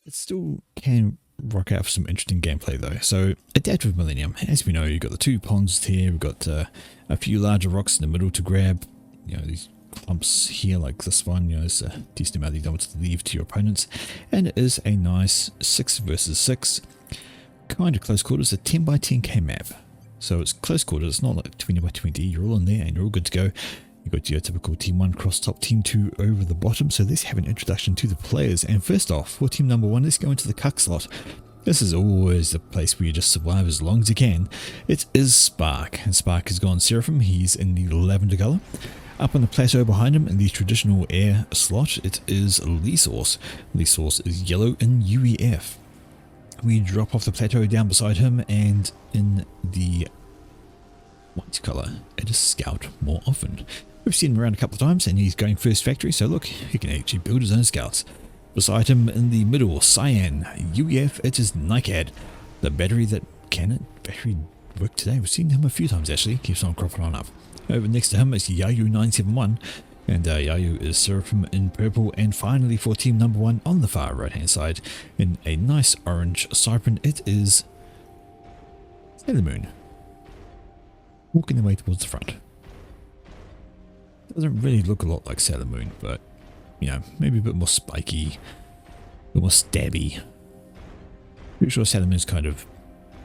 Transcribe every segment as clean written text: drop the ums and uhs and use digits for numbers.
it still can rock out for some interesting gameplay though. So adaptive Millennium, as we know, you've got the two ponds here, we've got a few larger rocks in the middle to grab, you know, these clumps here like this one, you know, it's a decent amount you don't want to leave to your opponents, and it is a nice 6 versus 6 kind of close quarters, a 10 by 10k map. So it's close quarters, it's not like 20 by 20, you're all in there and you're all good to go. You've got your typical team 1 cross top, team 2 over the bottom. So let's have an introduction to the players. And first off, for team number 1, let's go into the cuck slot. This is always the place where you just survive as long as you can. It is Spark, and Spark has gone Seraphim. He's in the lavender color. Up on the plateau behind him in the traditional air slot, it is Lee Source. Lee Source is yellow in UEF. We drop off the plateau down beside him, and in the white color, it is Scout more often. We've seen him around a couple of times, and he's going first factory, so look, he can actually build his own scouts. Beside him in the middle, Cyan, UEF, it is Nikead, the battery that can battery work today. We've seen him a few times actually, keeps on cropping on up. Over next to him is Yayu971, and Yayu is Seraphim in purple. And finally for team number 1 on the far right hand side, in a nice orange Cyprin, it is Sailor Moon, walking their way towards the front. Doesn't really look a lot like Sailor Moon, but you know, maybe a bit more spiky, a bit more stabby. Pretty sure Sailor Moon's kind of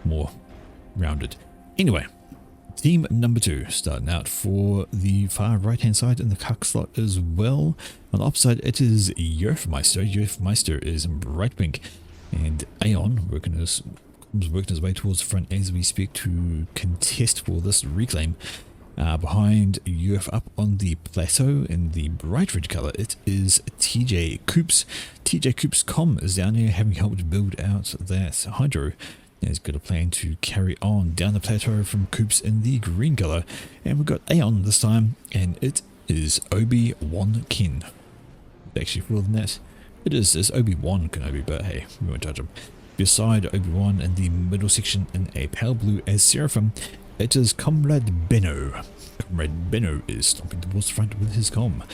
more rounded. Anyway, team number 2 starting out for the far right hand side in the cuck slot as well. On the opposite, it is Yerfmeister. Yerfmeister is in bright pink, and Aeon working his way towards the front as we speak to contest for this reclaim. Behind UF up on the plateau in the bright red color, it is TJ Coops. TJ Coops Com is down here having helped build out that hydro. He's got a plan to carry on down the plateau from Coops in the green color. And we've got Aeon this time, and it is Obi-Wan Kin. Actually, more than that, it's Obi-Wan Kenobi, but hey, we won't judge him. Beside Obi-Wan in the middle section in a pale blue as Seraphim, it is Comrade Benno. Comrade Benno is stomping towards the front with his com.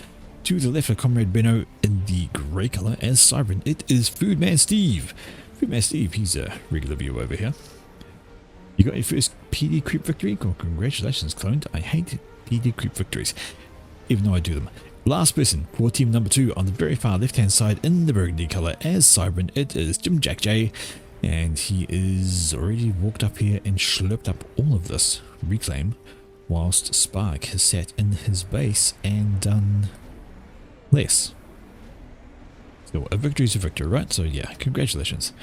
To the left of Comrade Benno in the grey colour as Cyprin, it is Foodman Steve. Foodman Steve, he's a regular viewer over here. You got your first PD creep victory? Well, congratulations, cloned. I hate PD creep victories, even though I do them. Last person for team number 2 on the very far left hand side in the burgundy colour as Cyprin, it is Jim Jack J. And he is already walked up here and slurped up all of this reclaim, whilst Spark has sat in his base and done less. So a victory is a victory, right? So yeah, congratulations.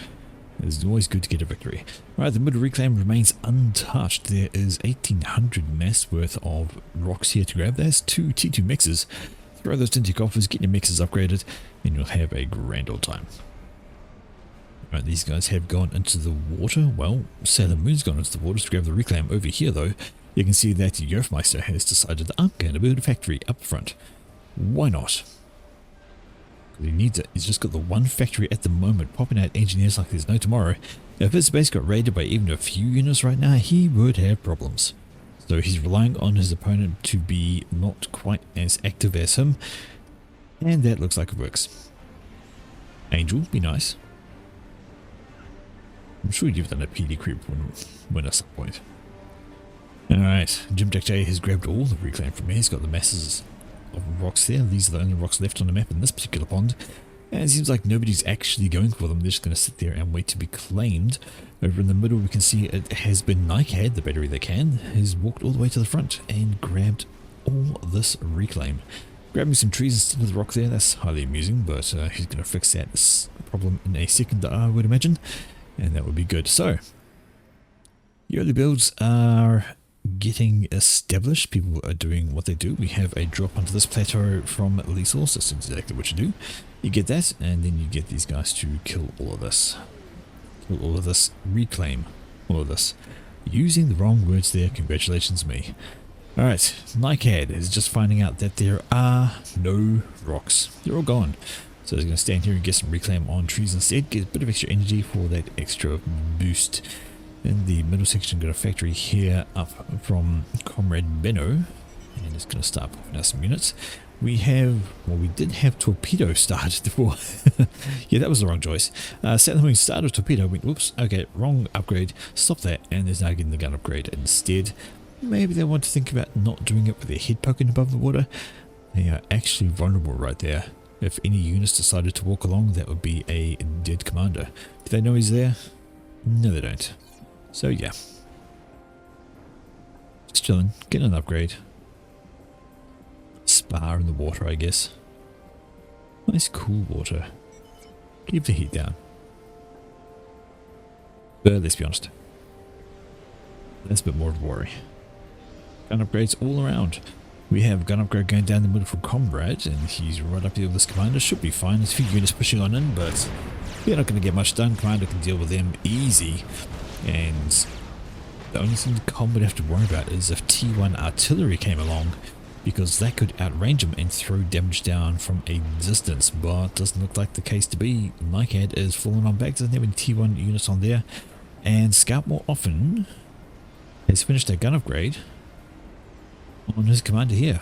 It's always good to get a victory. Right, the middle reclaim remains untouched. There is 1800 mass worth of rocks here to grab. There's 2 T2 mixes. Throw those into your coffers, get your mixes upgraded, and you'll have a grand old time. Right, these guys have gone into the water. Well, Sailor Moon's gone into the water to grab the reclaim. Over here, though, you can see that Yerfmeister has decided I'm going to build a factory up front. Why not? He needs it. He's just got the one factory at the moment, popping out engineers like there's no tomorrow. If his base got raided by even a few units right now, he would have problems. So he's relying on his opponent to be not quite as active as him, and that looks like it works. Angel, be nice. I'm sure you've done a PD creep when at some point. Alright, Jim Jack J has grabbed all the reclaim from here. He's got the masses of rocks there. These are the only rocks left on the map in this particular pond. And it seems like nobody's actually going for them. They're just going to sit there and wait to be claimed. Over in the middle we can see it has been Nikead, the battery they can, has walked all the way to the front and grabbed all this reclaim. Grabbing some trees instead of the rock there, that's highly amusing, but he's going to fix that problem in a second, I would imagine. And that would be good. So, the early builds are getting established. People are doing what they do. We have a drop onto this plateau from Lee Source. That's exactly what you do. You get that, and then you get these guys to kill all of this. Kill all of this. Reclaim all of this. Using the wrong words there. Congratulations me. Alright, Nikead is just finding out that there are no rocks. They're all gone. So he's going to stand here and get some reclaim on trees instead, get a bit of extra energy for that extra boost. In the middle section, got a factory here up from Comrade Benno, and it's going to start popping out some units. we did have torpedo started before. Yeah, that was the wrong choice. Sailor Moon started torpedo, went, whoops, okay, wrong upgrade, stop that, and is now getting the gun upgrade instead. Maybe they want to think about not doing it with their head poking above the water. They are actually vulnerable right there. If any units decided to walk along, that would be a dead commander. Do they know he's there? No, they don't. So yeah. Just chilling, getting an upgrade. Spa in the water, I guess. Nice cool water. Keep the heat down. But let's be honest. That's a bit more of a worry. Gun upgrades all around. We have gun upgrade going down the middle for Comrade, and he's right up here with this commander. Should be fine. There's a few units pushing on in, but we're not going to get much done. Commander can deal with them easy. And the only thing the Com would have to worry about is if T1 artillery came along, because that could outrange him and throw damage down from a distance, but doesn't look like the case to be. Nightcat is falling on back, doesn't have any T1 units on there, and Scout more often has finished a gun upgrade on his commander here.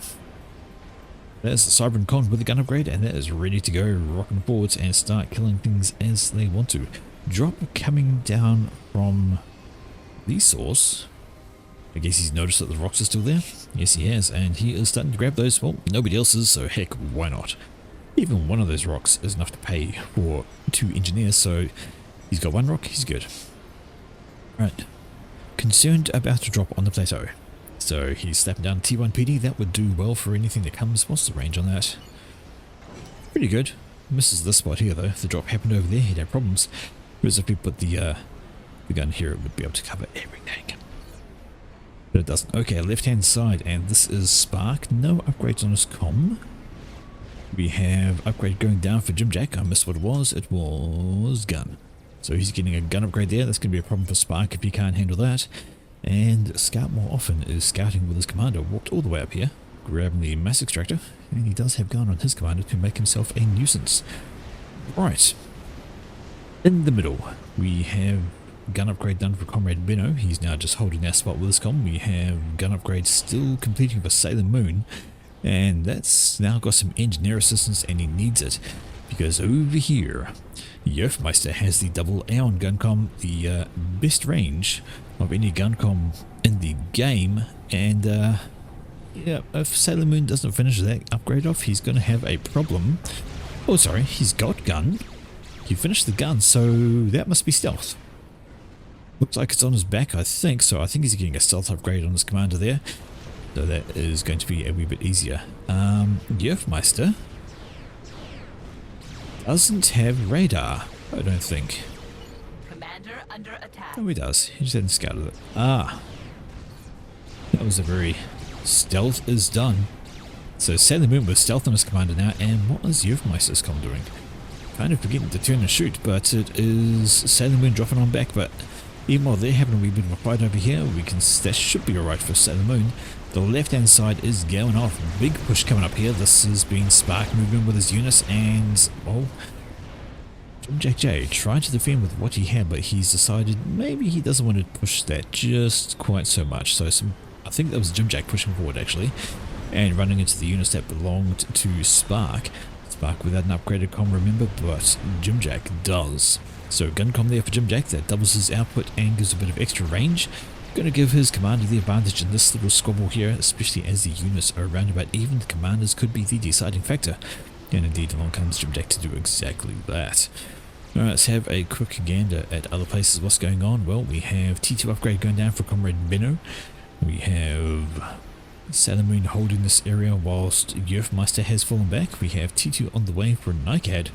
There's the Cyber Con with the gun upgrade, and that is ready to go, rocking forwards and start killing things as they want to. Drop coming down from the source. I guess he's noticed that the rocks are still there. Yes, he has, and he is starting to grab those. Well, nobody else is, so heck, why not? Even one of those rocks is enough to pay for 2 engineers, so he's got 1 rock, he's good. Right. Concerned about to drop on the plateau. So he's slapping down T1 PD. That would do well for anything that comes. What's the range on that? Pretty good. Misses this spot here, though. If the drop happened over there, he'd have problems. Whereas if we put the gun here, it would be able to cover everything. But it doesn't. Okay, left-hand side, and this is Spark. No upgrades on his comm. We have upgrade going down for Jim Jack. I missed what it was. It was gun. So he's getting a gun upgrade there. That's going to be a problem for Spark if he can't handle that. And Scout more often is scouting with his commander. Walked all the way up here, grabbing the mass extractor, and he does have gun on his commander to make himself a nuisance. Right. In the middle, we have gun upgrade done for Comrade Benno. He's now just holding that spot with his comm. We have gun upgrade still completing for Sailor Moon, and that's now got some engineer assistance, and he needs it because over here Yerfmeister has the double Aeon gun comm, the best range of any gun comm in the game, and yeah, if Sailor Moon doesn't finish that upgrade off, he's going to have a problem. Oh sorry, he's got gun. He finished the gun, so that must be stealth. Looks like it's on his back, I think, so I think he's getting a stealth upgrade on his commander there. So that is going to be a wee bit easier. Yerfmeister doesn't have radar, I don't think. Commander under attack. Oh, he does. He just hadn't scouted it. Ah. That was a very... Stealth is done. So Sailor Moon with stealth on his commander now, and what is Yerfmeister's comm doing? Kind of forgetting to turn and shoot, but it is Sailor Moon dropping on back, but even while they're having a wee bit of a fight over here, that should be alright for Sailor Moon. The left-hand side is going off. Big push coming up here. This has been Spark moving with his units, and, well, Jack J tried to defend with what he had, but he's decided maybe he doesn't want to push that just quite so much. So I think that was Jim Jack pushing forward, actually, and running into the units that belonged to Spark. Spark without an upgraded comm, remember, but Jim Jack does. So gun comm there for Jim Jack, that doubles his output and gives a bit of extra range. Going to give his commander the advantage in this little squabble here, especially as the units are around about even. The commanders could be the deciding factor. And indeed, along comes Jim Jack to do exactly that. Alright, let's have a quick gander at other places. What's going on? Well, we have T2 upgrade going down for Comrade Benno. We have Sailor Moon holding this area whilst Yerfmeister has fallen back. We have T2 on the way for Nightcat.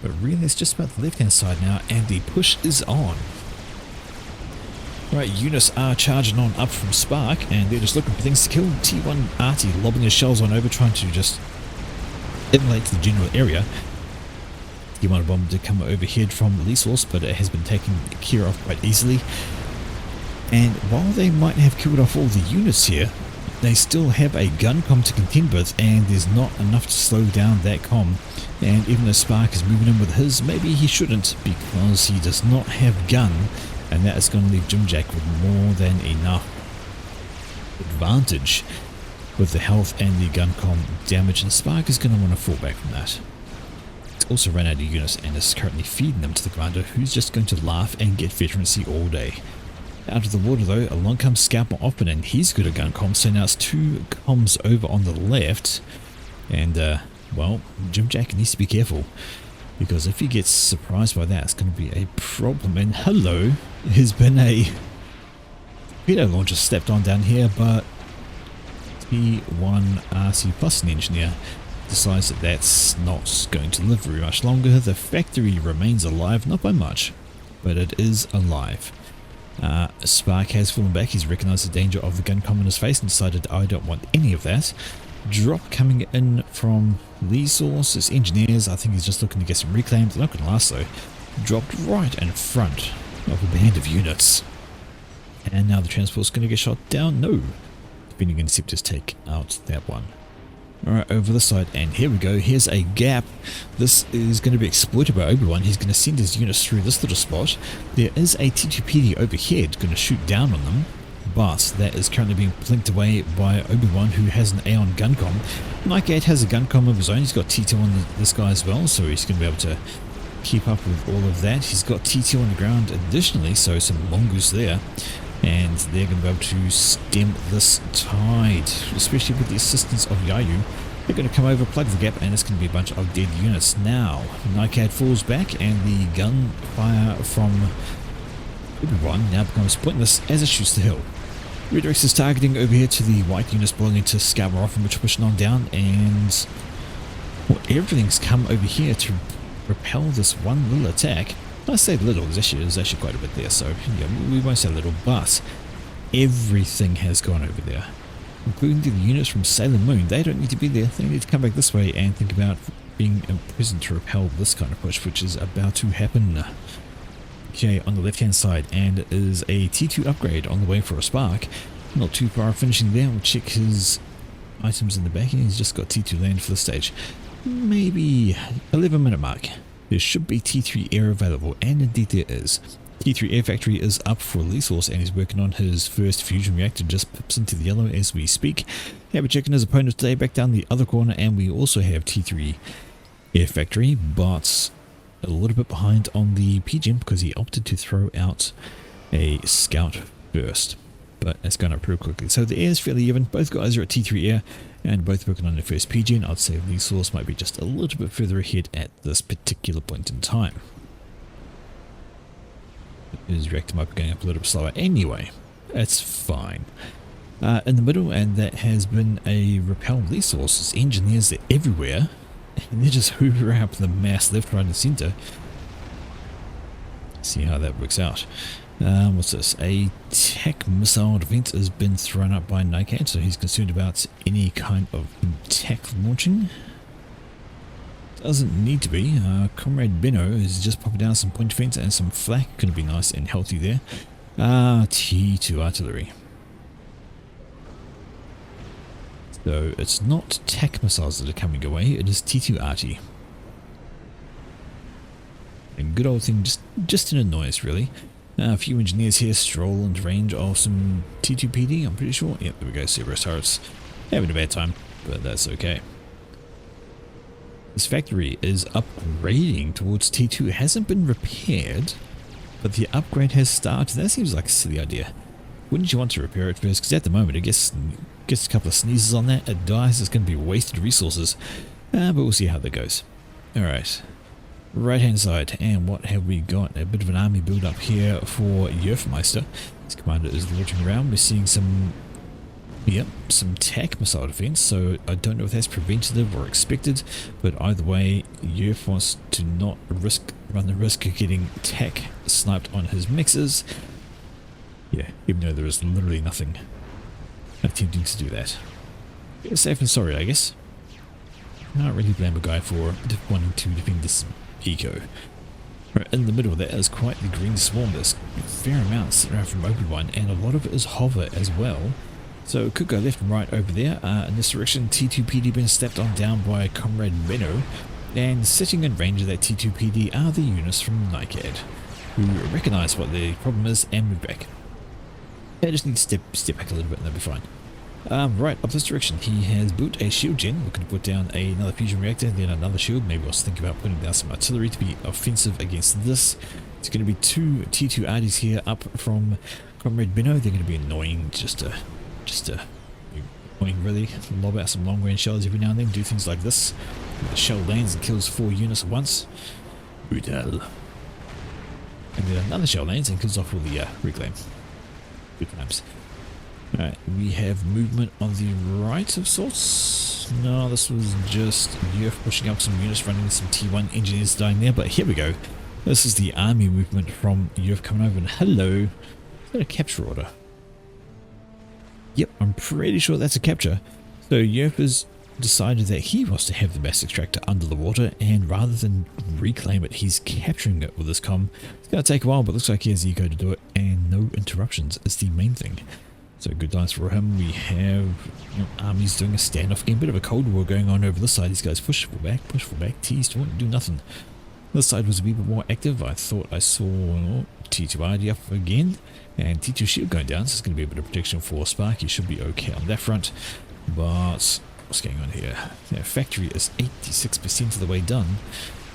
But really, it's just about the left-hand side now, and the push is on. Right, units are charging on up from Spark, and they're just looking for things to kill. T1 Artie lobbing his shells on over, trying to just immolate the general area. T1 bomb to come overhead from the source, but it has been taken care of quite easily. And while they might have killed off all the units here, they still have a gun comm to contend with, and there's not enough to slow down that comm. And even though Spark is moving in with his, maybe he shouldn't, because he does not have gun, and that is going to leave Jim Jack with more than enough advantage. with the health and the gun com damage, and Spark is going to want to fall back from that. It's also run out of units and is currently feeding them to the commander, who's just going to laugh and get veterancy all day. Out of the water though, along comes Scalper Oppen, and he's good at gun comms, so now it's 2 comms over on the left, and well, Jim Jack needs to be careful, because if he gets surprised by that, it's going to be a problem. And hello, has been a torpedo launcher stepped on down here, but T1 RC Plus, an engineer, decides that that's not going to live very much longer. The factory remains alive, not by much, but it is alive. Spark has fallen back. He's recognized the danger of the gun com in his face and decided, I don't want any of that. Drop coming in from these sources, engineers. I think he's just looking to get some reclaimed. They're not going to last though. Dropped right in front of a band of units. And now the transport's going to get shot down. No. Defending interceptors take out that one. Alright, over the side, and here we go. Here's a gap. This is going to be exploited by Obi-Wan. He's going to send his units through this little spot. There is a T2PD overhead going to shoot down on them, but that is currently being blinked away by Obi-Wan, who has an Aeon Guncom. Nightgate has a Guncom of his own. He's got T2 on this guy as well, so he's going to be able to keep up with all of that. He's got T2 on the ground additionally, so some mongoose there. And they're going to be able to stem this tide, especially with the assistance of Yayu. They're going to come over, plug the gap, and it's going to be a bunch of dead units. Now, Nightcat falls back, and the gunfire from Obi-Wan now becomes pointless as it shoots the hill. Redirects is targeting over here to the white units belonging to Scalper Offen, which are pushing on down, and well, everything's come over here to repel this one little attack. I say little, there's actually quite a bit there, so yeah, we won't say little, but everything has gone over there, including the units from Sailor Moon. They don't need to be there. They need to come back this way and think about being imprisoned to repel this kind of push, which is about to happen. Okay, on the left hand side, and is a T2 upgrade on the way for a Spark. Not too far finishing there. We'll check his items in the back. He's just got T2 land for the stage. Maybe 11-minute mark. There should be T3 air available, and indeed there is. T3 Air Factory is up for resource, and he's working on his first fusion reactor. Just pips into the yellow as we speak. Yeah, we're checking his opponent today back down the other corner, and we also have T3 Air Factory, but a little bit behind on the PGM because he opted to throw out a scout first. But it's going up pretty quickly. So the air is fairly even. Both guys are at T3 Air and both working on their first PGN. I'd say the source might be just a little bit further ahead at this particular point in time. His reactor might be going up a little bit slower. Anyway, it's fine. In the middle, and that has been a repel resources. Engineers are everywhere, and they're just hoovering up the mass left, right, and center. See how that works out. What's this? A tech missile defense has been thrown up by Nightcat, so he's concerned about any kind of tech launching. Doesn't need to be. Comrade Benno is just popping down some point defense and some flak. Going to be nice and healthy there. T2 artillery. So it's not tech missiles that are coming away, it is T2 arty. A good old thing, just an annoyance really. A few engineers here stroll into range of some T2PD, I'm pretty sure. Yep, there we go, Cerberus turrets. Having a bad time, but that's okay. This factory is upgrading towards T2. It hasn't been repaired, but the upgrade has started. That seems like a silly idea. Wouldn't you want to repair it first? Because at the moment it gets a couple of sneezes on that, it dies, it's going to be wasted resources. But we'll see how that goes. Alright. Right hand side, and what have we got? A bit of an army build up here for Yerfmeister. His commander is looking around. We're seeing some tech missile defense, so I don't know if that's preventative or expected, but either way, Yerf wants to not run the risk of getting tech sniped on his mixes. Yeah, even though there is literally nothing attempting to do that. Yeah, safe and sorry, I guess. Can't really blame a guy for wanting to defend this eco. Right in the middle, there is quite the green swarm. There's a fair amount sitting around from Obi-Wan, and a lot of it is hover as well. So it could go left and right over there. In this direction, T2PD being stepped on down by Comrade Benno, and sitting in range of that T2PD are the units from Nightcat, who recognize what the problem is and move back. They just need to step back a little bit and they'll be fine. Right, up this direction, he has built a shield gen, looking to put down another fusion reactor, then another shield. Maybe I'll think about putting down some artillery to be offensive against this. It's going to be two T2 arties here up from Comrade Benno. They're going to be annoying, just annoying really. Lob out some long range shells every now and then, do things like this. The shell lands and kills 4 units at once. Brutal. And then another shell lands and kills off all the reclaim. Good times. Alright, we have movement on the right of sorts. No, this was just UF pushing up some units, running some T1 engineers dying there, but here we go. This is the army movement from UF coming over, and hello. Is that a capture order? Yep, I'm pretty sure that's a capture. So UF has decided that he wants to have the mass extractor under the water, and rather than reclaim it, he's capturing it with this comm. It's going to take a while, but looks like he has the eco to do it, and no interruptions is the main thing. So good times for him. We have armies doing a standoff game, bit of a cold war going on over this side. These guys push for back, teased, won't do nothing. This side was a wee bit more active. I thought I saw T2 ID up again, and T2 shield going down, so it's going to be a bit of protection for Spark. He should be okay on that front, but what's going on here? Yeah, factory is 86% of the way done.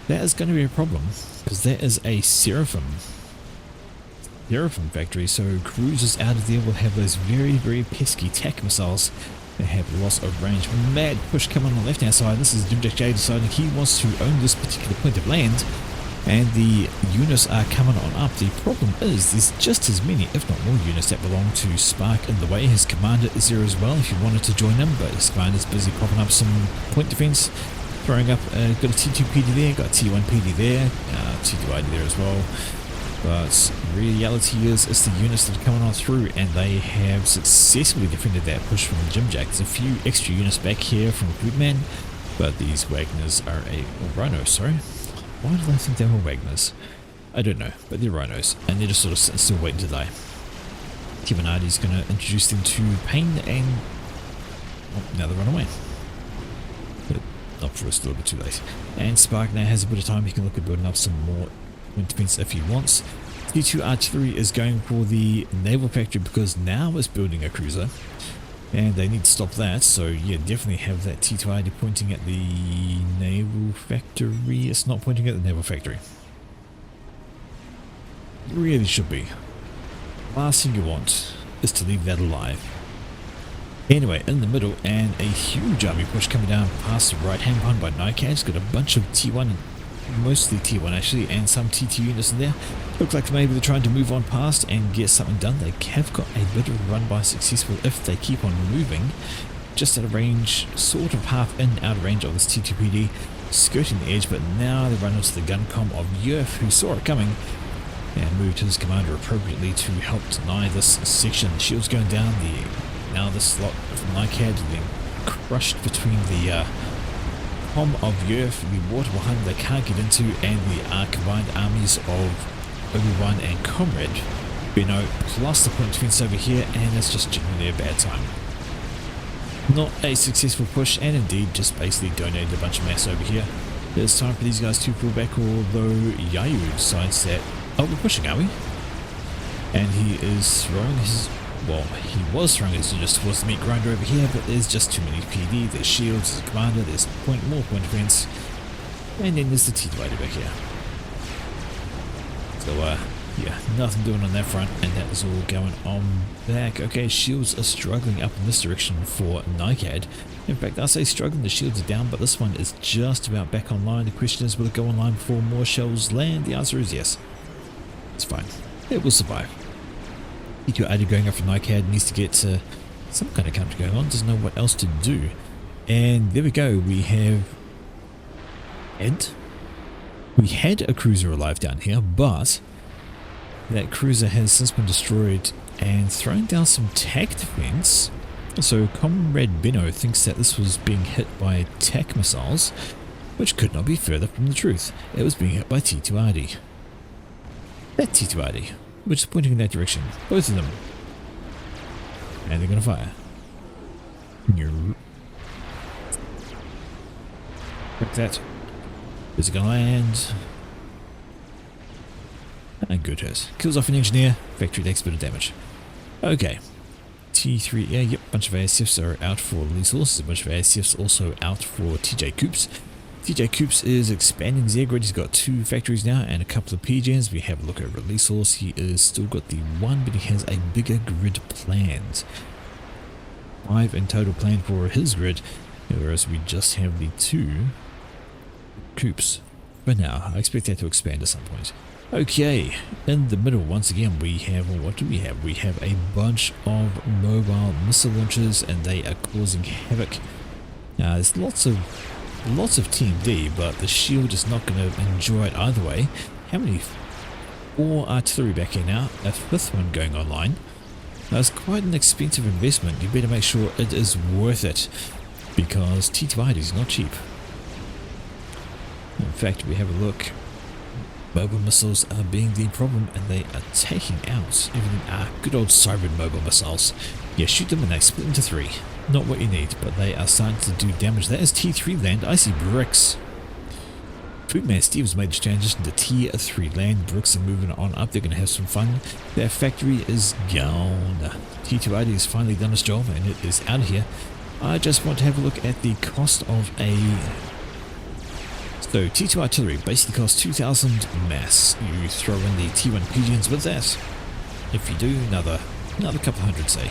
That is going to be a problem, because that is a Seraphim factory, so cruisers out of there will have those very pesky TAC missiles. They have loss of range. Mad push coming on the left hand side. This is Dimjack J deciding he wants to own this particular point of land, and the units are coming on up. The problem is there's just as many, if not more, units that belong to Spark in the way. His commander is there as well if you wanted to join him, but his commander's busy propping up some point defense, throwing up, got a T2 PD there, got a T1 PD there, T2 ID there as well. But reality is, it's the units that are coming on through, and they have successfully defended that push from the Jimjack. There's a few extra units back here from Goodman, but these Wagners are Rhinos, sorry. Why did I think they were Wagners? I don't know, but they're Rhinos, and they're just sort of still waiting to die. Kibanadi's going to introduce them to pain, and now they run away. But not for us, a little bit too late. And Spark now has a bit of time. He can look at building up some more defense if he wants. T2 artillery is going for the naval factory because now it's building a cruiser, and they need to stop that. So yeah, definitely have that T2 ID pointing at the naval factory. It's not pointing at the naval factory. It really should be. Last thing you want is to leave that alive. Anyway, in the middle, and a huge army push coming down past the right hand behind by Nightcat. It's got a bunch of T1, mostly T1 actually, and some T2 units in there. Looks like maybe they're trying to move on past and get something done. They have got a bit of a run by successful if they keep on moving. Just at a range, sort of half in, out of range of this T2PD, skirting the edge, but now they run into the gun comm of Yerf, who saw it coming and moved his commander appropriately to help deny this section. The shield's going down. Now this slot from Nightcat being crushed between the comm of Yerf, the water behind they can't get into, and the combined armies of Obi-Wan and Comrade Benno, plus the point defense over here, and it's just generally a bad time. Not a successful push, and indeed just basically donated a bunch of mass over here. It's time for these guys to pull back, although Yayu decides that, oh, we're pushing, are we? And he is throwing his, well, he was throwing his units towards the meat grinder over here, but there's just too many PD, there's shields, there's a commander, there's more point defense, and then there's the T2 back here. So, yeah, nothing doing on that front, and that is all going on back. Okay, shields are struggling up in this direction for Nightcat. In fact, I say struggling, the shields are down, but this one is just about back online. The question is, will it go online before more shells land? The answer is yes. It's fine. It will survive. T2 going up for Nightcat, needs to get some kind of counter going on, doesn't know what else to do. And there we go, we have Ed. We had a cruiser alive down here, but that cruiser has since been destroyed and thrown down some TAC defense. So Comrade Benno thinks that this was being hit by TAC missiles, which could not be further from the truth. It was being hit by T2RD. That T2RD, which is pointing in that direction. Both of them. And they're going to fire. Like that. Is it going to land? And good hit. Kills off an engineer. Factory takes a bit of damage. Okay. T3, yeah, yep, bunch of ASFs are out for resources, a bunch of ASFs also out for TJ Coops. TJ Coops is expanding his air grid. He's got 2 factories now and a couple of PGNs. We have a look at release source. He is still got the 1, but he has a bigger grid planned. 5 in total planned for his grid, whereas we just have the 2 Coops. But now, I expect that to expand at some point. Okay, in the middle, once again, we have, what do we have? We have a bunch of mobile missile launchers, and they are causing havoc. Now, there's lots of TMD, but the shield is not going to enjoy it either way. How many? 4 artillery back here now, a 5th one going online. Now, it's quite an expensive investment. You better make sure it is worth it, because T2ID is not cheap. In fact, we have a look. Mobile missiles are being the problem, and they are taking out everything. Good old Cybrid mobile missiles. Yeah, shoot them and they split into 3. Not what you need, but they are starting to do damage. That is T3 land. I see bricks. Foodman Steve has made the transition to Tier 3 land. Bricks are moving on up. They're going to have some fun. Their factory is gone. T2ID has finally done its job, and it is out of here. I just want to have a look at the cost of a... So, T2 artillery basically costs 2,000 mass. You throw in the T1 PGNs with that. If you do, another couple hundred, say.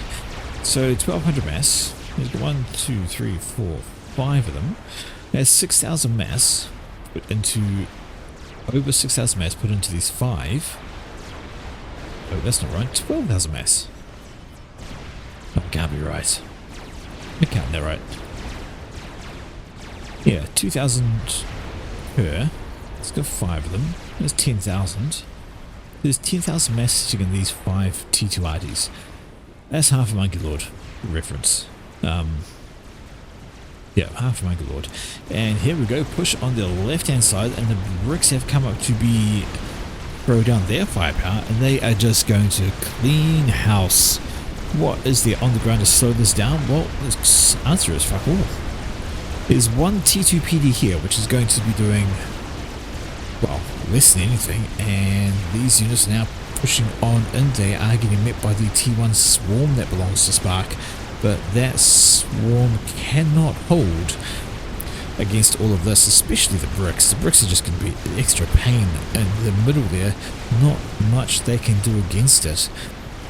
So, 1,200 mass. There's 1, 2, 3, 4, 5 of them. There's 6,000 mass put into... Over 6,000 mass put into these 5. Oh, that's not right. 12,000 mass. That can't be right. It can't be right. Yeah, 2,000... per. Let's go 5 of them. There's 10,000. There's 10,000 mass sitting in these 5 T2RDs. That's half a Monkey Lord reference. Yeah, half a Monkey Lord. And here we go, push on the left hand side, and the bricks have come up to be throw down their firepower, and they are just going to clean house. What is there on the ground to slow this down? Well, the answer is fuck all. There's 1 T2PD here, which is going to be doing, well, less than anything, and these units are now pushing on in. They are getting met by the T1 swarm that belongs to Spark, but that swarm cannot hold against all of this, especially the bricks. The bricks are just going to be an extra pain in the middle there. Not much they can do against it.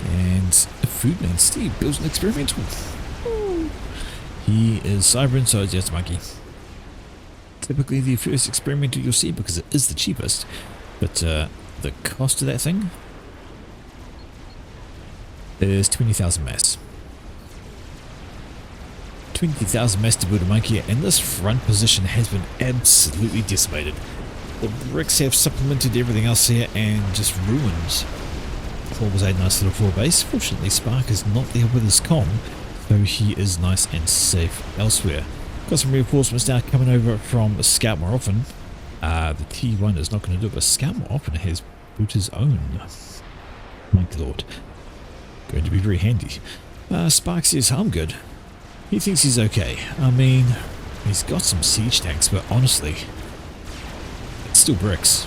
And Foodman Steve builds an experimental. He is Cybrid, so it's just a monkey. Typically the first experimental you'll see because it is the cheapest, but the cost of that thing is 20,000 mass. 20,000 mass to build a monkey, and this front position has been absolutely decimated. The bricks have supplemented everything else here and just ruined what was a nice little 4 base. Fortunately, Spark is not there with his comm, so he is nice and safe elsewhere. Got some reinforcements now coming over from Scout more often. The T1 is not going to do it, but Scout more often has built his own. My lord. Going to be very handy. Spark says, I'm good. He thinks he's okay. I mean, he's got some siege tanks, but honestly, it's still bricks.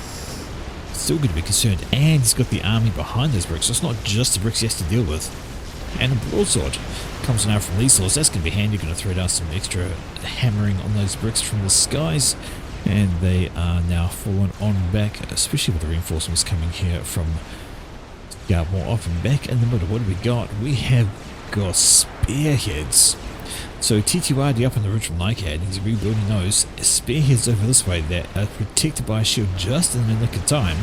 Still going to be concerned, and he's got the army behind those bricks, so it's not just the bricks he has to deal with. And a broadsword comes now from resource. That's going to be handy. Going to throw down some extra hammering on those bricks from the skies, and they are now falling on back, especially with the reinforcements coming here from Scout more often. Back in the middle, what do we got? We have got spearheads. So T2RD up in the original NICAD, he's rebuilding those spearheads over this way that are protected by a shield just in the nick of time.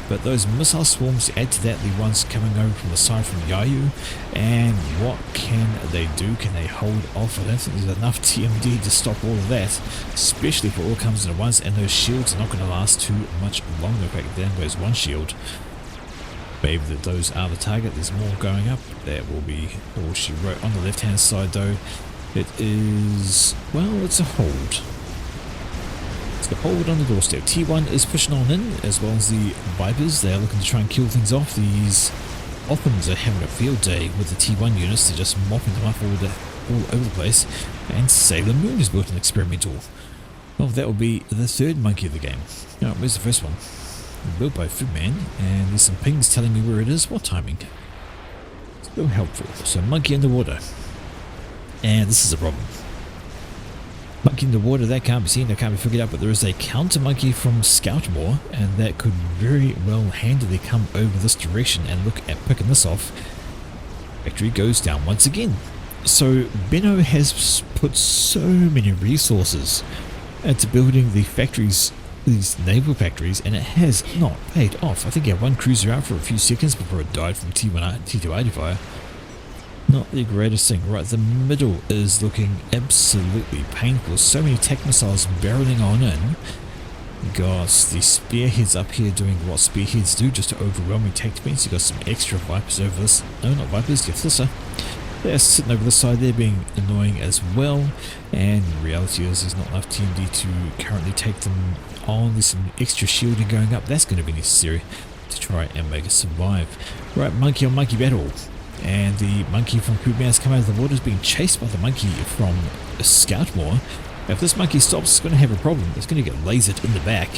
But those missile swarms add to that, the ones coming over from the side from Yayu. And what can they do? Can they hold off? I don't think there's enough TMD to stop all of that, especially if it all comes in at once, and those shields are not going to last too much longer. In fact, down goes one shield. Maybe that those are the target. There's more going up. That will be all she wrote. On the left hand side though, it is, well, it's a hold. It's a hold on the doorstep. T1 is pushing on in, as well as the Vipers. They're looking to try and kill things off. These Oppins are having a field day with the T1 units. They're just mopping them up all over the place. And Sailor Moon has built an experimental. Well, that will be the third monkey of the game. Now, where's the first one? Built by Foodman, and there's some pings telling me where it is. What timing? still helpful. So monkey in the water. And this is a problem. Monkey in the water, that can't be seen, that can't be figured out, but there is a counter monkey from Scoutmore, and that could very well handily come over this direction and look at picking this off. Factory goes down once again. So Benno has put so many resources into building the factories, these naval factories, and it has not paid off. I think he had one cruiser out for a few seconds before it died from T2 fire. Not the greatest thing. Right, the middle is looking absolutely painful. So many tech missiles barreling on in. Got the spearheads up here doing what spearheads do, just to overwhelm me tech defense. You got some extra Vipers over this. No, not Vipers, the Thisser. They're sitting over the side, they're being annoying as well. And the reality is there's not enough TMD to currently take them on. There's some extra shielding going up. That's going to be necessary to try and make it survive. Right, monkey on monkey battle. And the monkey from Kuban has come out of the water, is being chased by the monkey from Scoutmore. If this monkey stops, it's going to have a problem. It's going to get lasered in the back.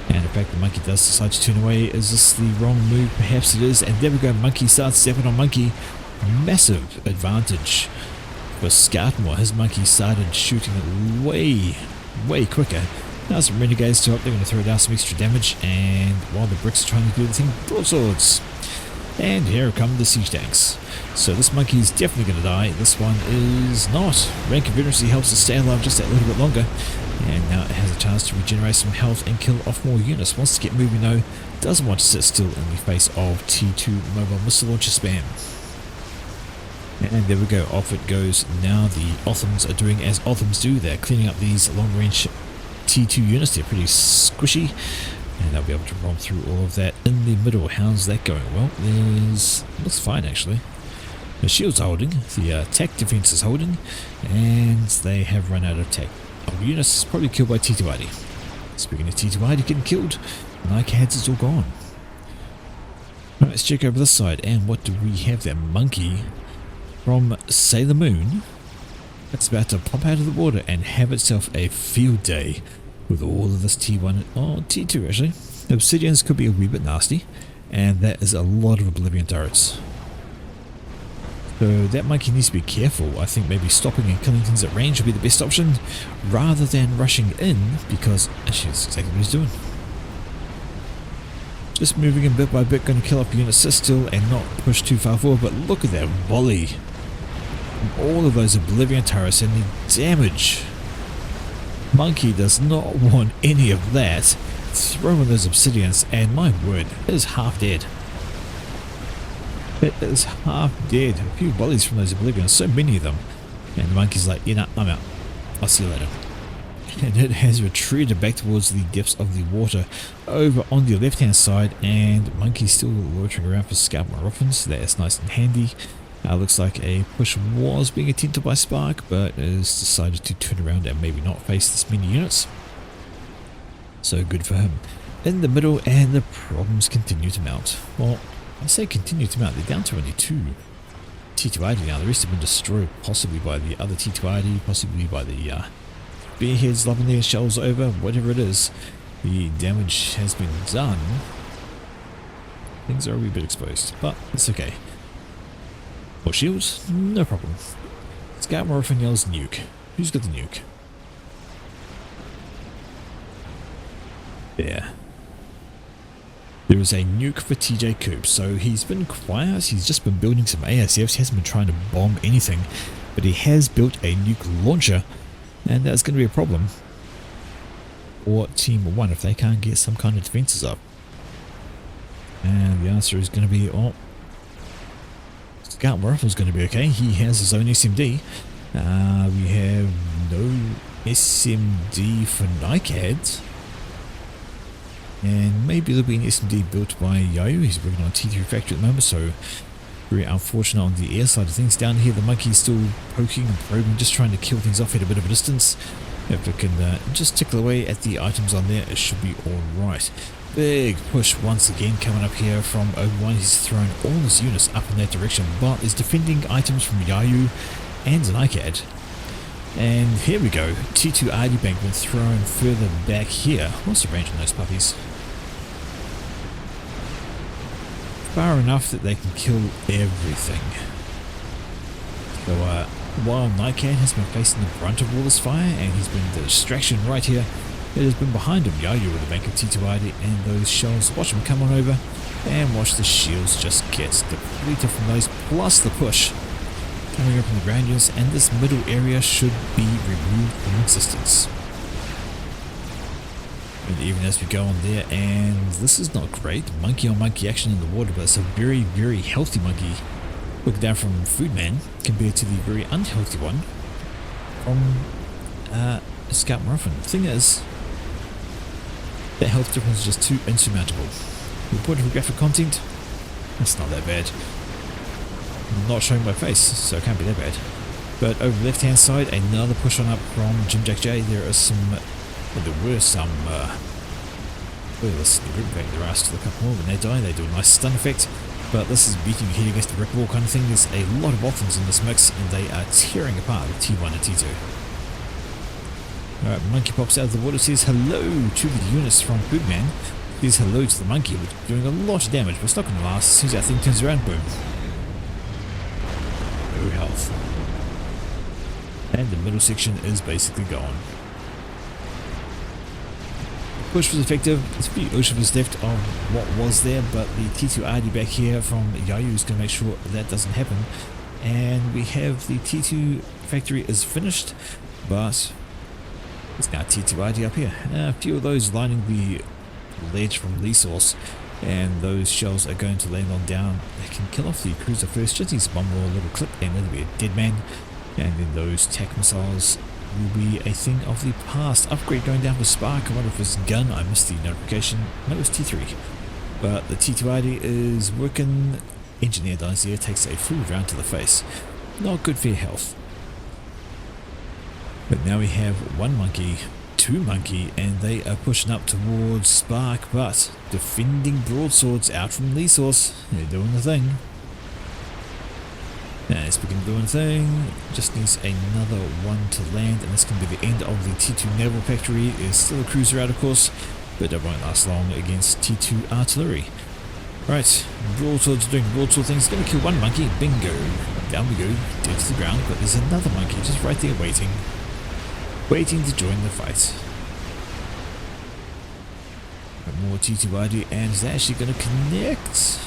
And in fact, the monkey does decide to turn away. Is this the wrong move? Perhaps it is. And there we go, monkey starts stepping on monkey. Massive advantage for Scoutmore. His monkey started shooting it way quicker. Now some renegades to up, they're going to throw down some extra damage. And while the bricks are trying to do the thing, broadswords. And here come the siege tanks. So this monkey is definitely going to die. This one is not. Rank of Veterancy helps it stay alive just that little bit longer. And now it has a chance to regenerate some health and kill off more units. Wants to get moving though. Doesn't want to sit still in the face of T2 mobile missile launcher spam. And there we go. Off it goes. Now the Othams are doing as Othams do. They're cleaning up these long range T2 units. They're pretty squishy. And they'll be able to romp through all of that in the middle. How's that going? Well, looks fine actually. The shields are holding, the tech defense is holding, and they have run out of tech. Units probably killed by T2ID. Speaking of T2ID getting killed, Nikeheads is all gone. Right, let's check over this side, and what do we have there? Monkey from Sailor Moon. It's about to pop out of the water and have itself a field day with all of this T1, or T2 actually. Obsidians could be a wee bit nasty, and that is a lot of Oblivion turrets. So that monkey needs to be careful. I think maybe stopping and killing things at range would be the best option, rather than rushing in, because actually that's exactly what he's doing. Just moving in bit by bit, going to kill up units, sit still and not push too far forward, but look at that volley. All of those Oblivion turrets and the damage. Monkey does not want any of that. Throw in those obsidians, and my word, it is half dead. It is half dead. A few volleys from those Oblivions, so many of them. And the monkey's like, yeah, nah, I'm out. I'll see you later. And it has retreated back towards the depths of the water over on the left hand side, and monkey's still loitering around for scout more often, so that is nice and handy. Looks like a push was being attempted by Spark, but has decided to turn around and maybe not face this many units. So good for him. In the middle, and the problems continue to mount. Well, I say continue to mount, they're down to only 2 T2ID now. The rest have been destroyed, possibly by the other T2ID, possibly by the spearheads lobbing their shells over, whatever it is. The damage has been done. Things are a wee bit exposed, but it's okay. More shields? No problem. Scout more often yells nuke. Who's got the nuke? There. There is a nuke for TJ Coop, so he's been quiet, he's just been building some ASFs, he hasn't been trying to bomb anything, but he has built a nuke launcher, and that's going to be a problem for Team 1 if they can't get some kind of defenses up. And the answer is going to be, oh, Scout Rifle's going to be okay, he has his own SMD. We have no SMD for Nikeheads. And maybe there'll be an SMD built by Yayu. He's working on T3 factory at the moment, so very unfortunate on the air side of things. Down here the monkey's still poking and probing, just trying to kill things off at a bit of a distance. If it can just tickle away at the items on there, it should be alright. Big push once again coming up here from Obi-Wan. He's thrown all his units up in that direction, but is defending items from Yayu and Nikehead. And here we go, T2 ID Bank been thrown further back here. What's the range on those puppies? far enough that they can kill everything. So while Nikan has been facing the brunt of all this fire and he's been the distraction right here, it has been behind him Yayu with the bank of T2ID and those shells. Watch him come on over and watch the shields just get depleted from those, plus the push coming up from the ground units, and this middle area should be removed from existence. And even as we go on there, and this is not great, monkey on monkey action in the water, but it's a very, very healthy monkey looking down from Foodman compared to the very unhealthy one from Scout Muffin. The thing is, that health difference is just too insurmountable. Reported for graphic content, that's not that bad. I'm not showing my face, so it can't be that bad. But over the left hand side, another push on up from Jim Jack J. There are some, well, there were some, well, listen, in fact there are still a couple more. When they die, they do a nice stun effect. But this is beating your head against the brick wall kind of thing. There's a lot of options in this mix, and they are tearing apart the T1 and T2. Alright, monkey pops out of the water, says hello to the units from Foodman. Says hello to the monkey, which is doing a lot of damage, but it's not going to last. As soon as that thing turns around, boom. No health. And the middle section is basically gone. The push was effective. There's a few oceans left of what was there, but the T2RD back here from Yayu is going to make sure that doesn't happen. And we have the T2 factory is finished, but it's now T2RD up here. A few of those lining the ledge from Lee Source, and those shells are going to land on down. They can kill off the cruiser first, just needs one more little clip and it'll be a dead man. And then those tac missiles will be a thing of the past. Upgrade going down for Spark. I wonder if his gun, I missed the notification. No, it was T3. But the T2ID is working. Engineer dies there, takes a full round to the face. Not good for your health. But now we have one monkey, two monkey, and they are pushing up towards Spark, but defending broadswords out from Lee Source. They're doing the thing. Now it's beginning doing the thing. Just needs another one to land, and this can be the end of the T2 naval factory. There's still a cruiser out, of course, but it won't last long against T2 artillery. Right, broadswords doing broadsword things. Going to kill one monkey. Bingo. Down we go, dead to the ground, but there's another monkey just right there waiting. Waiting to join the fight. But more T2ID, and is that actually going to connect?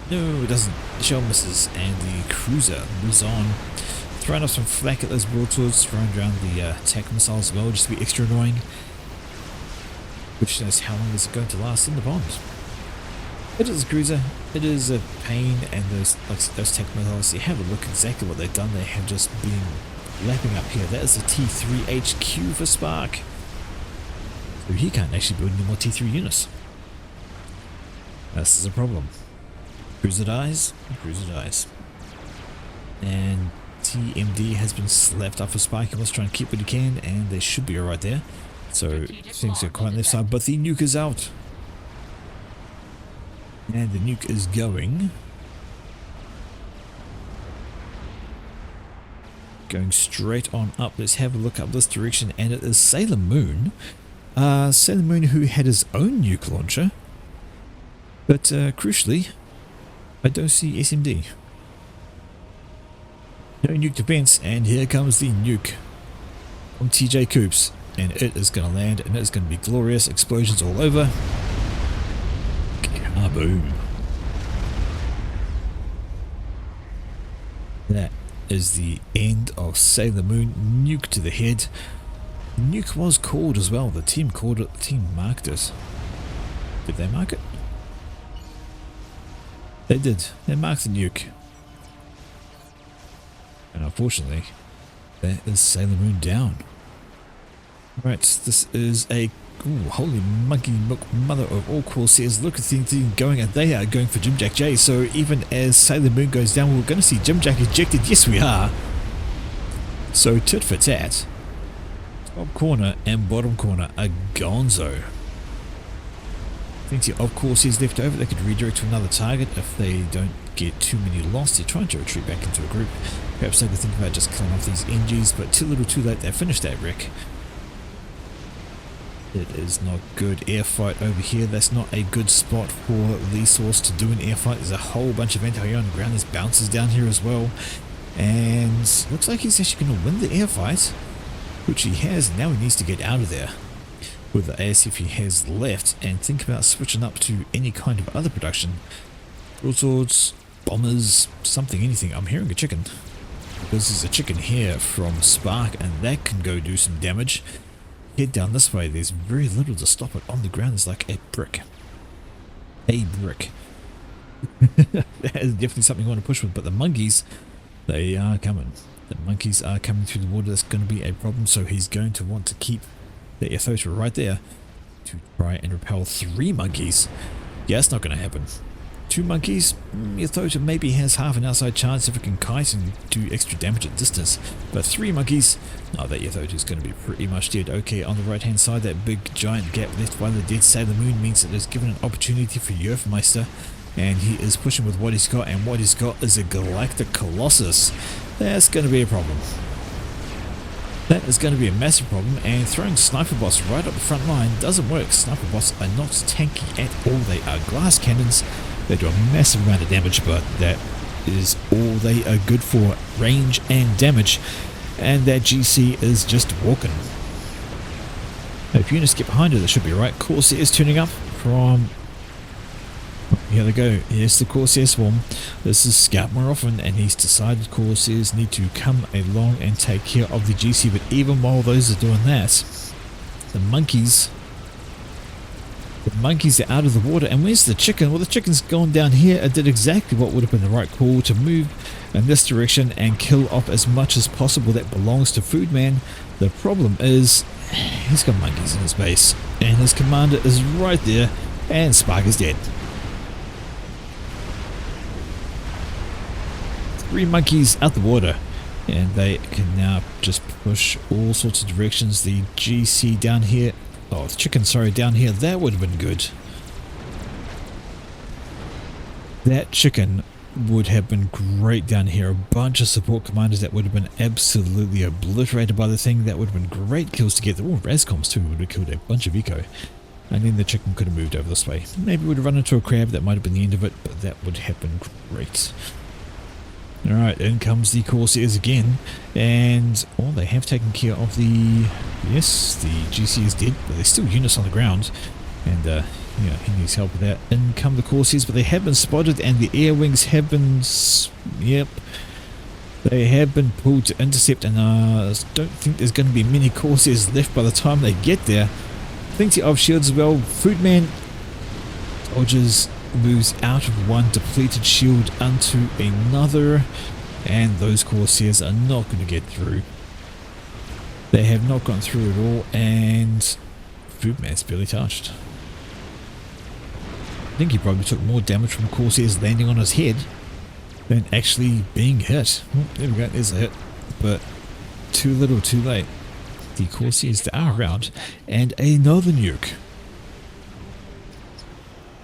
No, it doesn't. The shell misses, and the cruiser moves on. Throwing up some flak at those broadswords, throwing around the tac missiles as well, just to be extra annoying. Which knows how long is it going to last in the bond. It is a cruiser, it is a pain, and those tac missiles, you have a look exactly what they've done. They have just been lapping up here. That is a T3 HQ for Spark. So he can't actually build any more T3 units. This is a problem. Cruiser dies, cruiser dies. And TMD has been slapped up for Spark. He wants to try and keep what he can, and they should be alright there. So things are quite left side, but the nuke is out. And the nuke is going straight on up. Let's have a look up this direction, and it is Sailor Moon. Sailor Moon, who had his own nuke launcher, but crucially I don't see SMD. No nuke defense, and here comes the nuke from TJ Coops, and it is going to land, and it's going to be glorious. Explosions all over. Kaboom. That is the end of Sailor Moon. Nuke to the head. Nuke was called as well. The team called it. The team marked it. Did they mark it? They did. They marked the nuke. And unfortunately, that is Sailor Moon down. Right, this is a... Ooh, holy monkey milk, mother of all corsairs. Look at the thing going, and they are going for Jim Jack J. So even as Sailor Moon goes down, we're going to see Jim Jack ejected. Yes, we are. So tit for tat. Top corner and bottom corner are gonzo. Plenty of corsairs left over. They could redirect to another target if they don't get too many lost. They're trying to retreat back into a group. Perhaps they could think about just killing off these NGs, but too little too late. They finished that wreck. It is not good. Air fight over here. That's not a good spot for Lee Source to do an air fight. There's a whole bunch of anti-air on the ground. There's bounces down here as well. And looks like he's actually going to win the air fight, which he has. Now he needs to get out of there with the ASF he has left and think about switching up to any kind of other production. Broadswords, bombers, something, anything. I'm hearing a chicken. This is a chicken here from Spark, and that can go do some damage. Head down this way. There's very little to stop it. On the ground is like a brick. A brick. That is definitely something you want to push with, but the monkeys, they are coming. The monkeys are coming through the water. That's going to be a problem, so he's going to want to keep the Ethota right there to try and repel 3 monkeys. Yeah, that's not going to happen. 2 monkeys, Ethota maybe has half an outside chance if it can kite and do extra damage at distance. But 3 monkeys, no, that Ethota is going to be pretty much dead. Okay, on the right hand side, that big giant gap left by the dead Sailor Moon means that it's given an opportunity for Yerfmeister. And he is pushing with what he's got, and what he's got is a Galactic Colossus. That's going to be a problem. That is going to be a massive problem, and throwing sniper bots right up the front line doesn't work. Sniper bots are not tanky at all. They are glass cannons. They do a massive amount of damage, but that is all they are good for, range and damage. And that GC is just walking. If units get behind it, it should be right. Corsair is turning up from... Here they go. Here's the Corsair swarm. This is Scout more often, and he's decided Corsairs need to come along and take care of the GC. But even while those are doing that, the monkeys are out of the water. And where's the chicken? Well, the chicken's gone down here. It did exactly what would have been the right call, to move in this direction and kill off as much as possible that belongs to Foodman. The problem is he's got monkeys in his base, and his commander is right there, and Spark is dead. 3 monkeys out the water, and they can now just push all sorts of directions. The GC down here, oh, the chicken, sorry, down here, that would have been good. That chicken would have been great down here. A bunch of support commanders that would have been absolutely obliterated by the thing. That would have been great kills to get. Oh, Razcoms too would have killed a bunch of eco. And then the chicken could have moved over this way. Maybe would have run into a crab. That might have been the end of it, but that would have been great. Alright, in comes the Corsairs again, and oh, they have taken care of the... Yes, the GC is dead, but there's still units on the ground, and yeah, he needs help with that. In come the Corsairs, but they have been spotted, and the air wings have been... Yep, they have been pulled to intercept, and I don't think there's going to be many Corsairs left by the time they get there. Plenty of shields as well. Foodman dodges, moves out of one depleted shield onto another, and those Corsairs are not going to get through. They have not gone through at all, and Foodman's barely touched. I think he probably took more damage from Corsairs landing on his head than actually being hit. Oh, there we go, there's a hit, but too little too late. The Corsairs are around, and another nuke.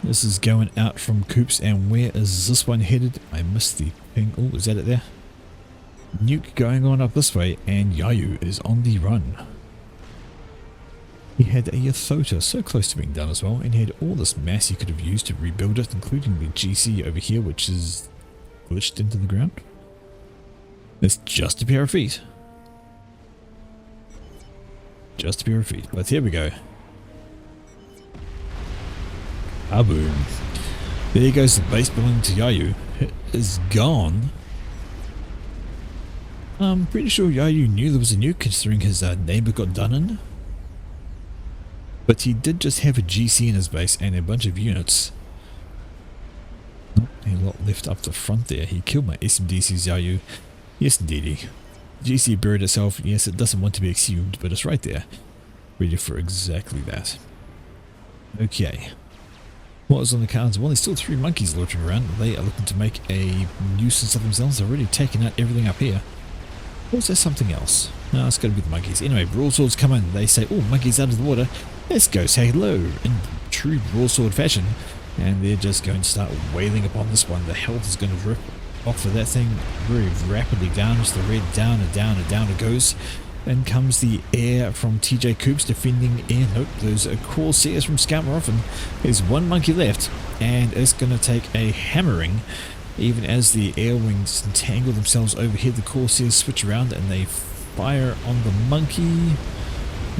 This is going out from Coops, and where is this one headed? I missed the ping. Oh, is that it there? Nuke going on up this way, and Yayu is on the run. He had a Ethota so close to being done as well, and he had all this mass he could have used to rebuild it, including the GC over here, which is glitched into the ground. It's just a pair of feet. Just a pair of feet, but here we go. Kaboom. There goes the base belonging to Yayu. It is gone. I'm pretty sure Yayu knew there was a nuke, considering his neighbor got done in. But he did just have a GC in his base and a bunch of units. Oh, a lot left up the front there. He killed my SMDC's Yayu. Yes, indeedy. GC buried itself. Yes, it doesn't want to be exhumed, but it's right there. Ready for exactly that. Okay. What was on the cards? Well, there's still 3 monkeys loitering around. They are looking to make a nuisance of themselves. They're already taking out everything up here. Or is there something else? No, it's got to be the monkeys. Anyway, broadswords come in. They say, oh, monkeys out of the water. Let's go say hello in true broadsword fashion. And they're just going to start wailing upon this one. The health is going to rip off of that thing very rapidly down. It's the red down and down and down it goes. Then comes the air from TJ Coops defending air. Nope, those are Corsairs from Scout Morphin. There's one monkey left, and it's going to take a hammering. Even as the air wings entangle themselves overhead, the Corsairs switch around and they fire on the monkey.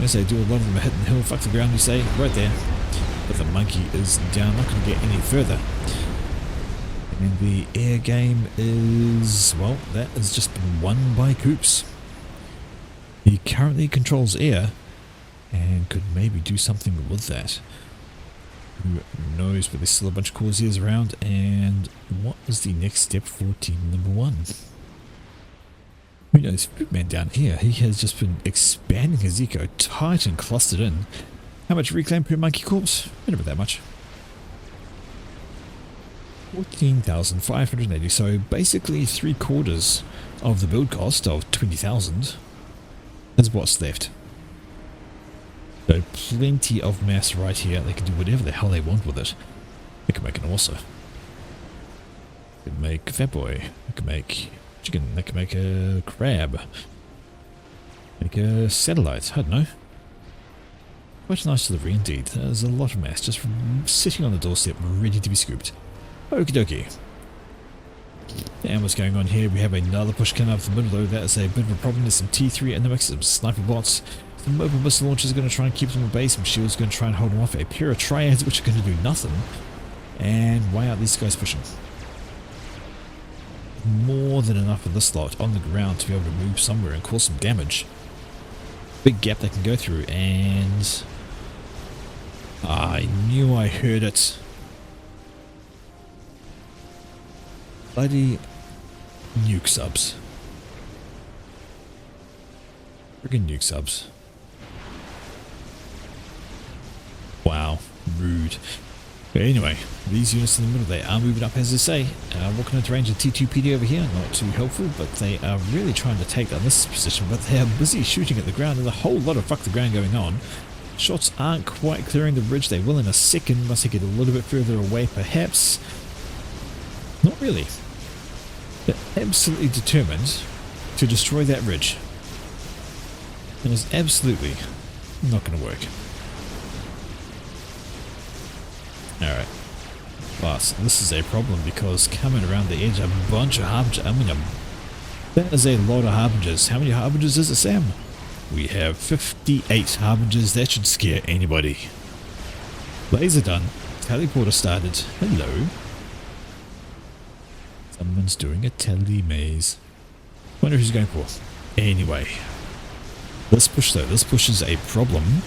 As they do, a lot of them are hitting the hill. Fuck the ground, you say, right there. But the monkey is down, not going to get any further. And the air game is, well, that has just been won by Coops. He currently controls air and could maybe do something with that. Who knows, but there's still a bunch of Corsairs around. And what is the next step for team number 1? Who knows? Foodman down here, he has just been expanding his eco tight and clustered in. How much reclaim per monkey corpse? Not about that much. 14,580, so basically 3/4 of the build cost of 20,000 is what's left. So plenty of mass right here. They can do whatever the hell they want with it. They can make an Orsa. They can make Fat Boy. They can make chicken. They can make a crab. Make a satellite. I don't know. Quite a nice delivery indeed. There's a lot of mass just sitting on the doorstep ready to be scooped. Okie dokie. And what's going on here? We have another push coming up the middle though. That is a bit of a problem. There's some T3 in the mix, some sniper bots. Some mobile missile launchers are going to try and keep them at base. Some shields are going to try and hold them off. A pair of triads which are going to do nothing. And why are these guys pushing? More than enough of this lot on the ground to be able to move somewhere and cause some damage. Big gap they can go through, and I knew I heard it. Bloody nuke subs. Friggin' nuke subs. Wow, rude. But anyway, these units in the middle, they are moving up as they say. Walking into range of T2PD over here, not too helpful, but they are really trying to take on this position, but they are busy shooting at the ground. There's a whole lot of fuck the ground going on. Shots aren't quite clearing the bridge. They will in a second, once they get a little bit further away perhaps. Not really. They're absolutely determined to destroy that ridge. And it's absolutely not going to work. Alright. Plus, this is a problem because coming around the edge, a bunch of harbingers. I mean, that is a lot of harbingers. How many harbingers is it, Sam? We have 58 harbingers. That should scare anybody. Laser done. Teleporter started. Hello. Someone's doing a tele maze. Wonder who's going for. Anyway. This push though, this push is a problem.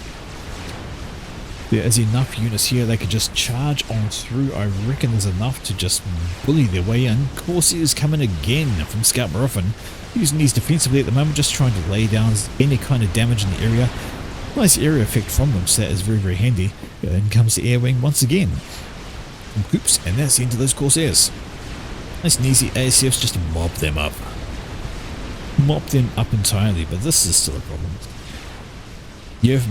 There is enough units here they could just charge on through. I reckon there's enough to just bully their way in. Corsairs coming again from Scout Morphin. Using these defensively at the moment, just trying to lay down any kind of damage in the area. Nice area effect from them, so that is very, very handy. In comes the air wing once again. From Coops, and that's the end of those Corsairs. Nice and easy ASFs just to mop them up. Mop them up entirely, but this is still a problem.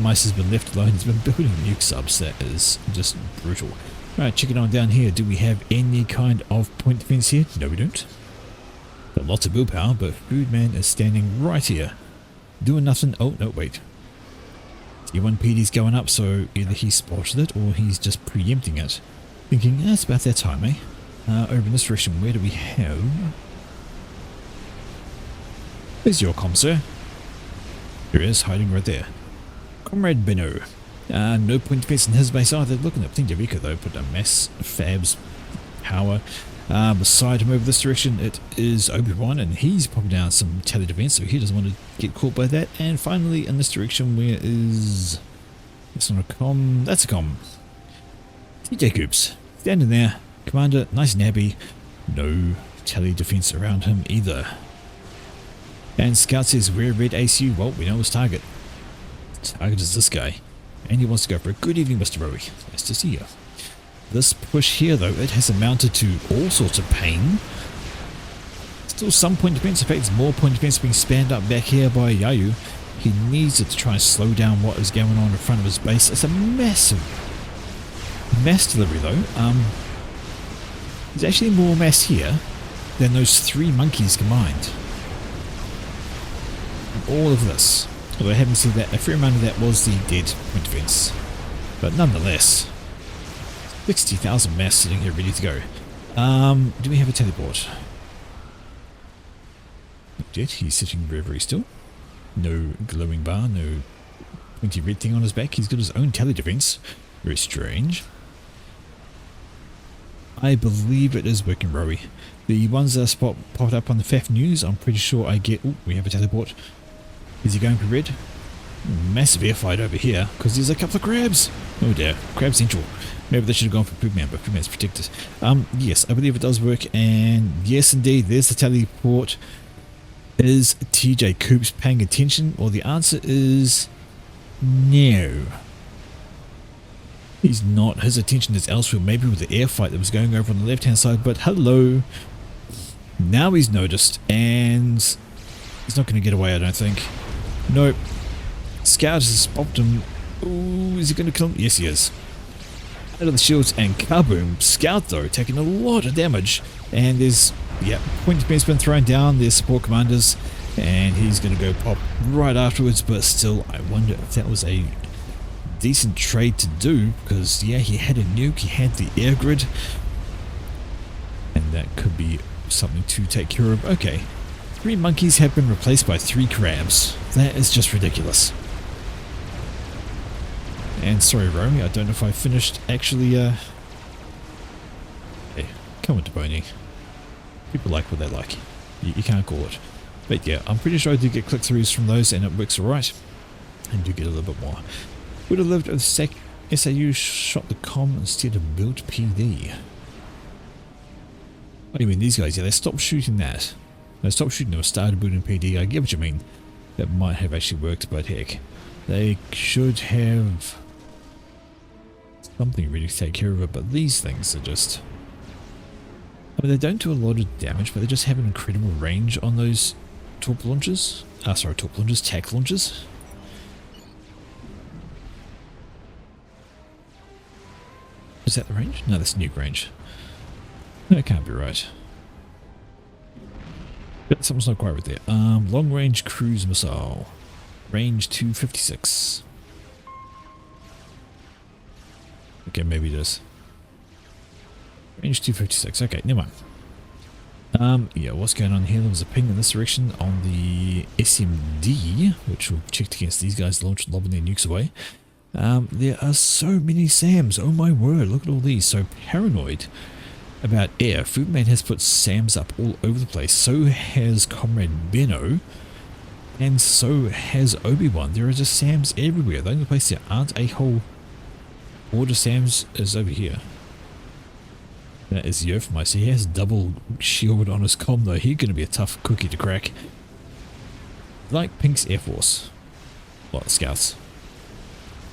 Mice has been left alone. He's been building nuke subs. That is just brutal. Right, check it on down here. Do we have any kind of point defense here? No, we don't. Got lots of build power, but Foodman is standing right here. Doing nothing. Oh, no, wait. T1 PD's going up, so either he spotted it or he's just preempting it. Thinking, it's about that time, eh? Over in this direction, where do we have? There's your comm, sir. Here he is, hiding right there. Comrade Benno. No point defense in his base either. Looking at Plenty of Eco though, put a mass Fabs power. Beside him over this direction, it is Obi-Wan, and he's popping down some tele defense, so he doesn't want to get caught by that. And finally, in this direction, where is... That's not a comm. That's a comm. TJ Coops. Standing there. Commander, nice and happy. No tele defense around him either. And Scout says, we're red ACU. Well, we know his target. Target is this guy. And he wants to go for a good evening, Mr. Rowie. Nice to see you. This push here, though, it has amounted to all sorts of pain. Still some point defense. In fact, there's more point defense being spanned up back here by Yayu. He needs it to try and slow down what is going on in front of his base. It's a massive mass delivery, though. There's actually more mass here than those 3 monkeys combined. And all of this Although having said that, a fair amount of that was the dead point defense. But nonetheless, 60,000 mass sitting here ready to go. Do we have a teleport? Not yet. He's sitting very, very still. No glowing bar, no pointy red thing on his back. He's got his own tele defense. Very strange. I believe it is working, Rowie. The ones that popped up on the FAF news, I'm pretty sure I get... Oh, we have a teleport. Is he going for red? Massive air fight over here, because there's a couple of crabs. Oh dear, crab central. Maybe they should have gone for Poopman, but Poopman's protected. Yes, I believe it does work, and yes indeed, there's the teleport. Is TJ Coops paying attention? Well, the answer is no. He's not. His attention is elsewhere, maybe with the air fight that was going over on the left hand side, but hello. Now he's noticed, and he's not going to get away, I don't think. Nope. Scout has spotted him. Ooh, is he going to kill him? Yes, he is. Out of the shields and kaboom. Scout, though, taking a lot of damage, and there's... yeah, point defense been thrown down, there's support commanders, and he's going to go pop right afterwards, but still, I wonder if that was a decent trade to do, because, yeah, he had a nuke, he had the air grid, and that could be something to take care of. Okay, 3 monkeys have been replaced by 3 crabs. That is just ridiculous. And sorry, Romy, I don't know if I finished actually, hey, come on, Deboni. People like what they like. You can't call it. But yeah, I'm pretty sure I do get click-throughs from those and it works alright. And do get a little bit more. Would have lived if SAU shot the comm instead of built PD. What do you mean, these guys? Yeah, they stopped shooting that. They stopped shooting them, started building PD. I get what you mean. That might have actually worked, but heck. They should have something really to take care of it, but these things are just... I mean, they don't do a lot of damage, but they just have an incredible range on those torp launchers. Sorry, torp launchers, tack launchers. Is that the range? No, that's nuke range. No, it can't be right. But something's not quite right there. Long range cruise missile. Range 256. Okay, maybe it is. Range 256. Okay, never mind. Yeah, what's going on here? There was a ping in this direction on the SMD, which will check against these guys lobbing their nukes away. There are so many SAMs. Oh my word, look at all these. So paranoid about air. Foodman has put SAMs up all over the place. So has Comrade Benno. And so has Obi-Wan. There are just SAMs everywhere. The only place there aren't a whole order SAMs is over here. That is Yerfmeister. He has double shield on his comm though. He's going to be a tough cookie to crack. Like Pink's Air Force. Lot of scouts.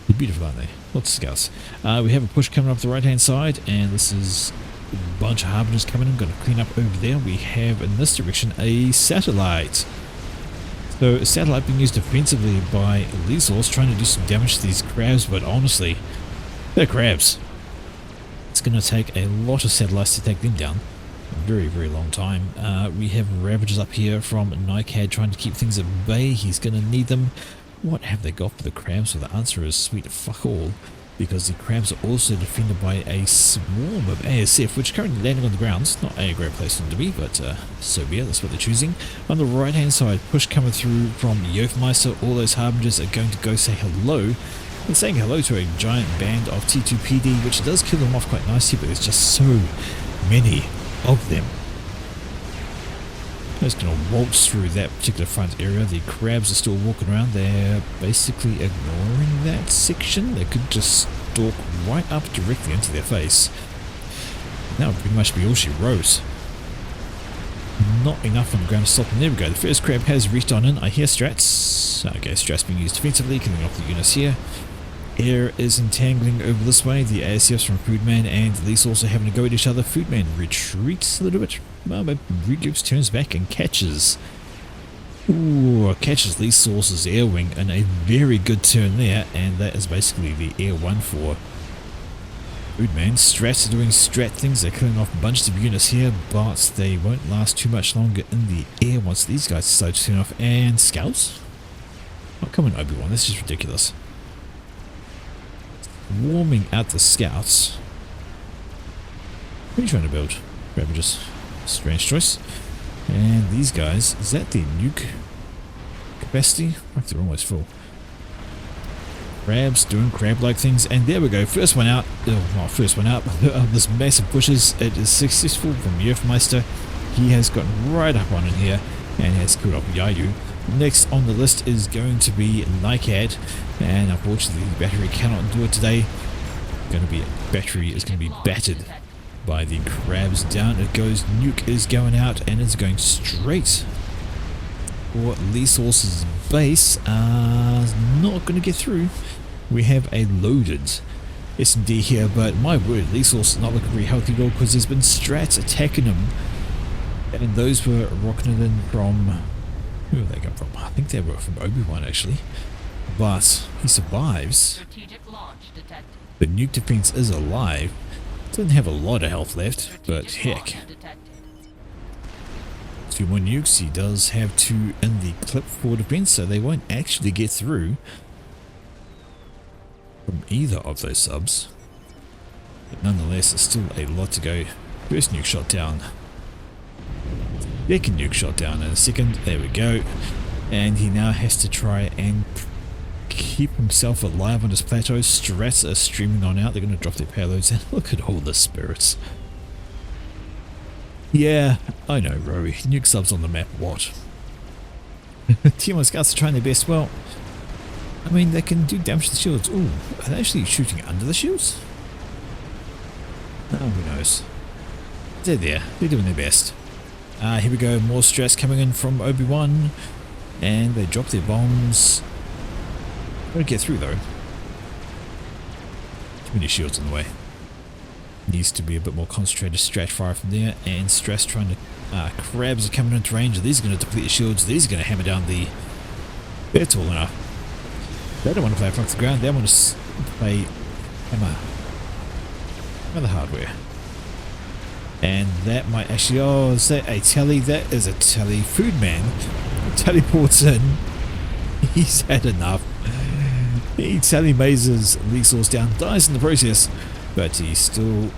They're beautiful, aren't they? Lots of scouts. We have a push coming up the right hand side, and this is a bunch of harbingers coming in. Going to clean up over there. We have in this direction a satellite. So a satellite being used defensively by Leesor's, trying to do some damage to these crabs, but honestly, they're crabs. It's going to take a lot of satellites to take them down. A very, very long time. We have Ravagers up here from Nightcad trying to keep things at bay. He's going to need them. What have they got for the crabs? Well, the answer is sweet fuck all, because the crabs are also defended by a swarm of ASF, which are currently landing on the ground. It's not a great place for them to be, but so be it. That's what they're choosing. On the right hand side, push coming through from Yerfmeister. All those harbingers are going to go say hello. They're saying hello to a giant band of T2PD, which does kill them off quite nicely, but there's just so many of them. I'm just going to waltz through that particular front area. The crabs are still walking around. They're basically ignoring that section. They could just stalk right up directly into their face. That would pretty much be all she wrote. Not enough on the ground to stop them. There we go. The first crab has reached on in. I hear strats. Okay, strats being used defensively, killing off the units here. Air is entangling over this way. The ASFs from Foodman and Lease also having to go at each other. Foodman retreats a little bit. Well, but regroups, turns back and catches. Ooh, catches Lease Source's air wing in a very good turn there. And that is basically the air one for Foodman. Strats are doing strat things. They're killing off bunches of units here, but they won't last too much longer in the air once these guys decide to turn off. And scouts? Oh, come on, Obi-Wan. This is ridiculous. Warming out the scouts. What are you trying to build? Ravages. Strange choice. And these guys, is that the nuke capacity? Like they're almost full. Crabs doing crab-like things, and there we go. First one out. Oh, well, first one out. This massive bushes. It is successful from Yerfmeister. He has gotten right up on in here and has killed off Yayu. Next on the list is going to be Nycad, and unfortunately the battery cannot do it today. Battery is going to be battered by the crabs. Down it goes. Nuke is going out and it's going straight for Leesource's base. Not going to get through. We have a loaded S&D here, but my word, Leesource is not looking very healthy at all because there's been strats attacking him, and those were rocketed in from... Who did they come from? I think they were from Obi-Wan actually. But he survives. Strategic launch detected. The nuke defense is alive. Doesn't have a lot of health left, but heck. A few more nukes. He does have two in the clip for defense, so they won't actually get through from either of those subs. But nonetheless, there's still a lot to go. First nuke shot down. Second nuke shot down in a second. There we go. And he now has to try and keep himself alive on his plateau. Strats are streaming on out. They're going to drop their payloads, and look at all the spirits. Yeah, I know, Rory. Nuke subs on the map. What? Team of scouts are trying their best. Well, I mean, they can do damage to the shields. Ooh, are they actually shooting under the shields? Oh, who knows? They're there. They're doing their best. Here we go. More stress coming in from Obi-Wan. And they drop their bombs. Won't get through though. Too many shields in the way. Needs to be a bit more concentrated strat fire from there. And stress trying to... crabs are coming into range. These are going to deplete the shields. These are going to hammer down the... They're tall enough. They don't want to play across the ground. They want to play hammer the hardware. And that might actually... Oh, is that a telly? That is a telly. Food man teleports in. He's had enough. He tele-mazes Leesource down, dies in the process, but he still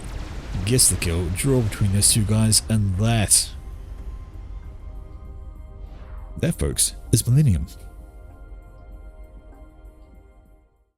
gets the kill. Draw between those two guys, and that, folks, is Millennium.